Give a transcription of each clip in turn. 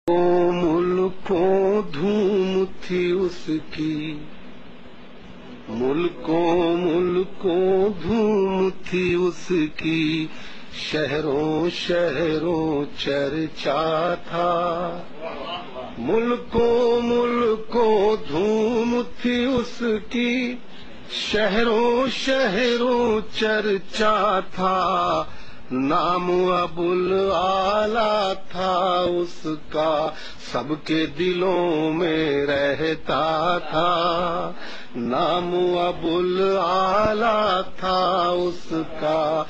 ملکوں دھوم تھی اس کی، ملکوں دھوم تھی اس کی، شہروں شہروں چرچا تھا۔ ملکوں دھوم تھی اس کی، شہروں شہروں چرچا تھا۔ نام ابوالعالی تھا اس کا، سب کے دلوں میں رہتا تھا۔ نام ابوالعالی تھا اس کا،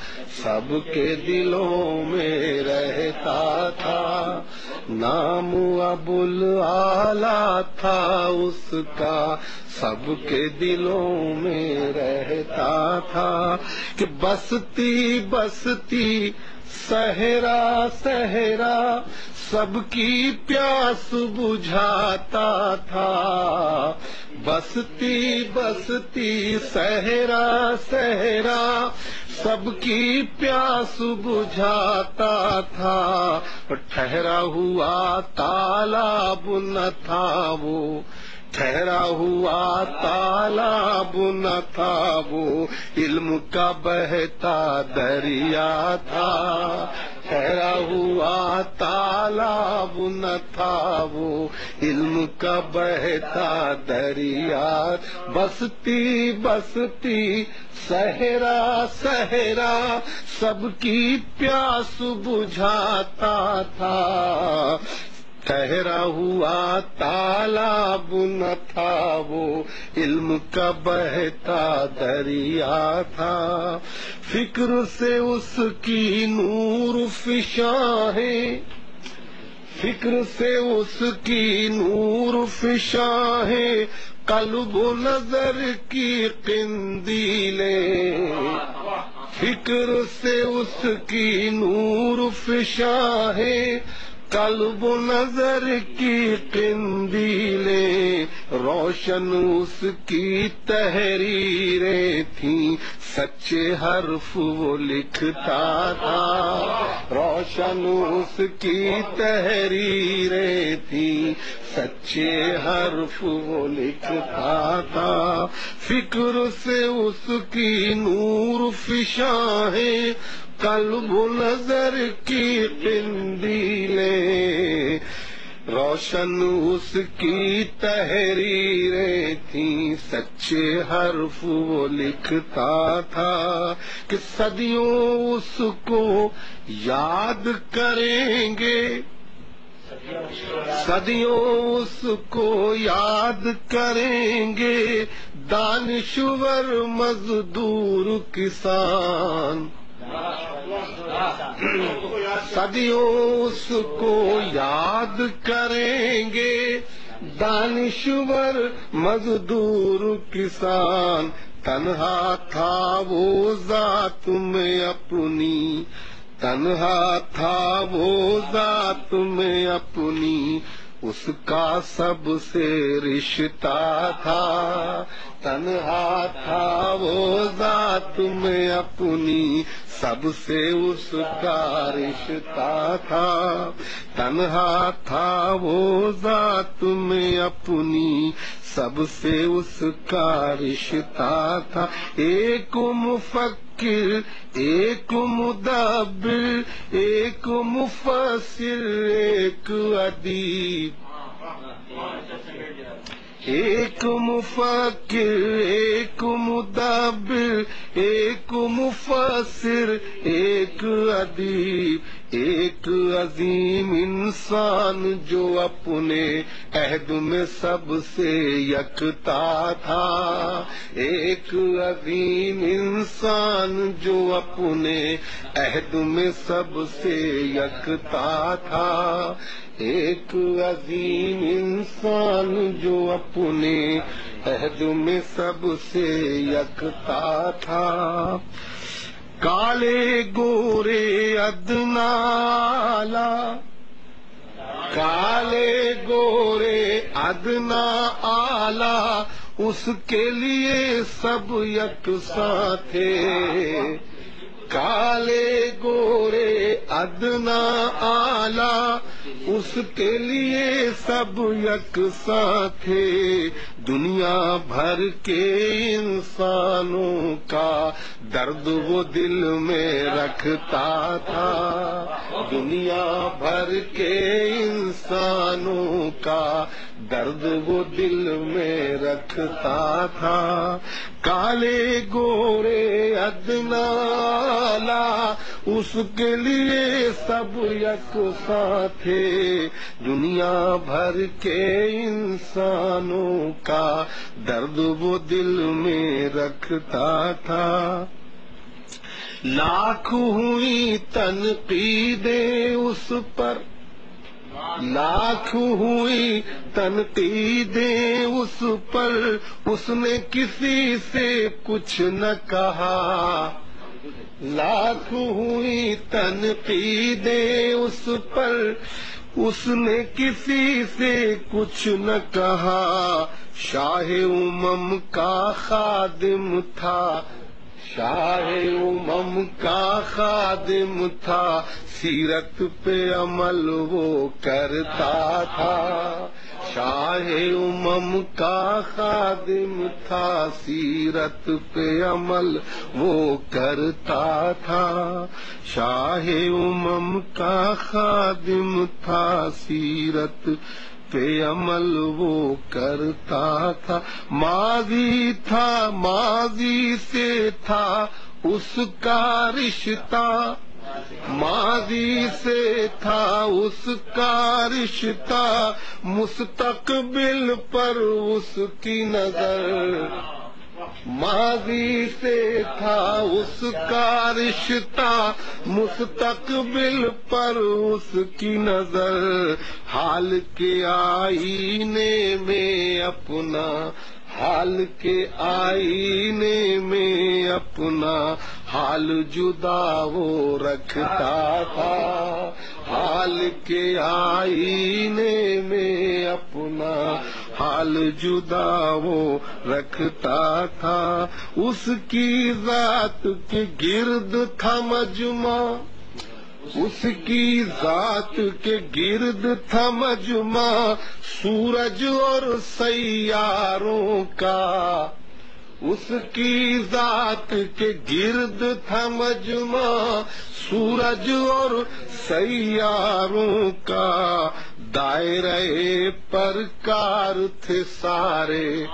سب کے دلوں میں رہتا تھا۔ نام ابوالعالی تھا اس کا، سب کے دلوں میں رہتا تھا۔ کہ بستی بستی صحرا صحرا سب کی پیاس بجھاتا تھا۔ بستی بستی صحرا صحرا سب کی پیاس بجھاتا تھا۔ ٹھہرا ہوا تالاب نہ تھا وہ، ٹھہرا ہوا تالاب نہ تھا وہ، علم کا بہتا دریا تھا۔ ٹھہرا ہوا تالاب نہ تھا وہ، علم کا بہتا دریا۔ بستی بستی صحرا صحرا سب کی پیاس بجھاتا تھا۔ ٹھہرا ہوا تالاب نہ تھا وہ، علم کا بہتا دریا تھا۔ فکر سے اس کی نور فشاں ہے، فکر سے اس کی نور فشاں ہے، قلب و نظر کی قندیلیں۔ فکر سے اس کی نور فشاں ہے، قلب و نظر کی قندیلیں۔ روشن اس کی تحریریں تھیں، سچے حرف وہ لکھتا تھا۔ روشن اس کی تحریریں تھیں، سچے حرف وہ لکھتا تھا۔ فکر سے اس کی نور فشاں ہے، قلب و نظر کی قندیلیں۔ روشن اس کی تحریریں تھیں، سچے حرف وہ لکھتا تھا۔ کہ صدیوں اس کو یاد کریں گے، صدیوں اس کو یاد کریں گے، دانشور مزدور کسان۔ صدیوں اس کو یاد کریں گے، دانشور مزدور کسان۔ تنہا تھا وہ ذات میں اپنی، تنہا تھا وہ ذات میں اپنی، اس کا سب سے رشتہ تھا۔ تنہا تھا وہ ذات میں اپنی، سب سے اس کا رشتہ تھا۔ تنہا تھا وہ ذات میں اپنی، سب سے اس کا رشتہ تھا۔ ایک مفکر، ایک مدبر، ایک مفسر، ایک ادیب۔ ایک مفکر، ایک مدبر، ایک مفسر، ایک ادیب۔ ایک عظیم انسان جو اپنے عہد میں سب سے یکتا تھا۔ ایک عظیم انسان جو اپنے عہد میں سب سے یکتا تھا۔ ایک عظیم انسان جو اپنے عہد میں سب سے یکتا تھا۔ کالے گورے ادنا اعلیٰ، کالے گورے ادنا اعلیٰ، اس کے لیے سب یکساں تھے۔ کالے گورے ادنا اعلیٰ، اس کے لیے سب یکساں تھے دنیا بھر کے انسانوں کا درد وہ دل میں رکھتا تھا دنیا بھر کے انسانوں کا درد وہ دل میں رکھتا تھا کالے گورے ادنا اعلیٰ اس کے لیے سب یکساں تھے دنیا بھر کے انسانوں کا درد وہ دل میں رکھتا تھا لاکھ ہوئی تنقیدیں اس پر لاکھ ہوئی تنقیدیں اس پر اس نے کسی سے کچھ نہ کہا لاکھ ہوئی تنقیدیں اس پر اس نے کسی سے کچھ نہ کہا شاہ امم کا خادم تھا شاہ امم کا خادم تھا سیرت پہ عمل وہ کرتا تھا شاہ امم کا خادم تھا سیرت پہ عمل وہ کرتا تھا شاہ امم کا خادم تھا سیرت پہ عمل وہ کرتا تھا ماضی تھا ماضی سے تھا اس کا رشتہ ماضی سے تھا اس کا رشتہ مستقبل پر اس کی نظر ماضی سے تھا اس کا رشتہ مستقبل پر اس کی نظر حال کے آئینے میں اپنا حال کے آئینے میں اپنا حال جدا وہ رکھتا تھا حال کے آئینے میں اپنا حال جدا وہ رکھتا تھا اس کی ذات کے گرد تھا مجمع اس کی ذات کے گرد تھا مجمع سورج اور سیاروں کا اس کی ذات کے گرد تھا مجمع سورج اور سیاروں کا دائرے پر کار تھے سارے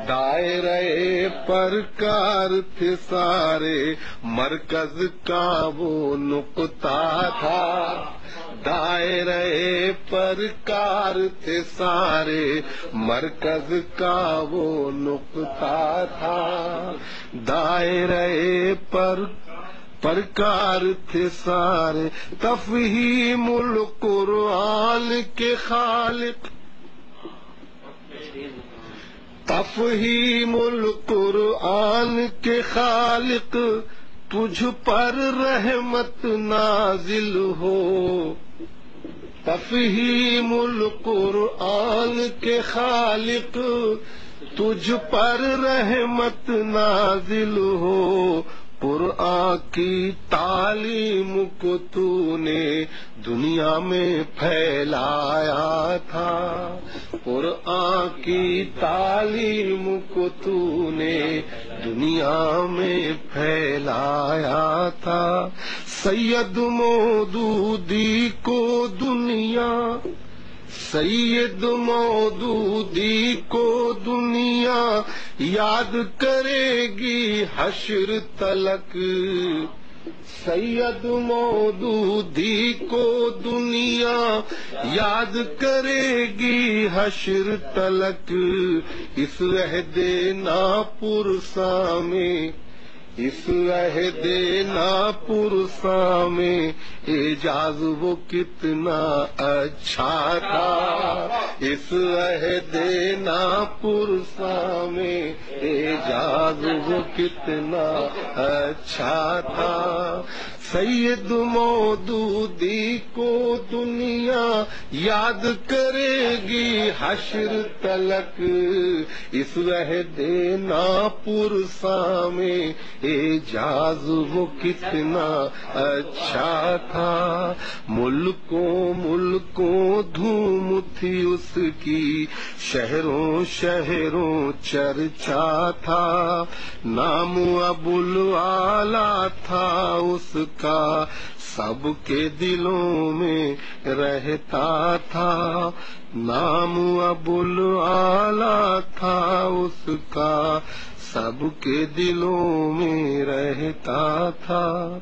دائرے پر کار تھے سارے مرکز کا وہ نقطہ تھا دائرے پر کار تھے سارے مرکز کا وہ نقطہ تھا دائرے پر کار تھے سارے تفہیم القرآن کے خالق تفہیم القرآن کے خالق تجھ پر رحمت نازل ہو تفہیم القرآن کے خالق تجھ پر رحمت نازل ہو قرآن کی تعلیم کو تو نے دنیا میں پھیلایا تھا قرآن کی تعلیم کو تو نے دنیا میں پھیلایا تھا سید مودودی کو دنیا سید مودودی کو دنیا یاد کرے گی حشر تلک سید مودودی کو دنیا یاد کرے گی حشر تلک اس عہد ناپرساں میں اس عہد ناپرساں میں اعجاز وہ کتنا اچھا تھا اس عہد ناپرساں میں اعجاز وہ کتنا اچھا تھا سید مودودی کو دنیا یاد کرے گی حشر تلک، اس عہد ناپرساں میں اعجاز وہ کتنا اچھا تھا، ملکوں ملکوں دھوم تھی اس کی، شہروں شہروں چرچا تھا، نام ابوالعالی تھا اس کا، سب کے دلوں میں رہتا تھا، نام ابوالعالی تھا اس کا، سب کے دلوں میں رہتا تھا۔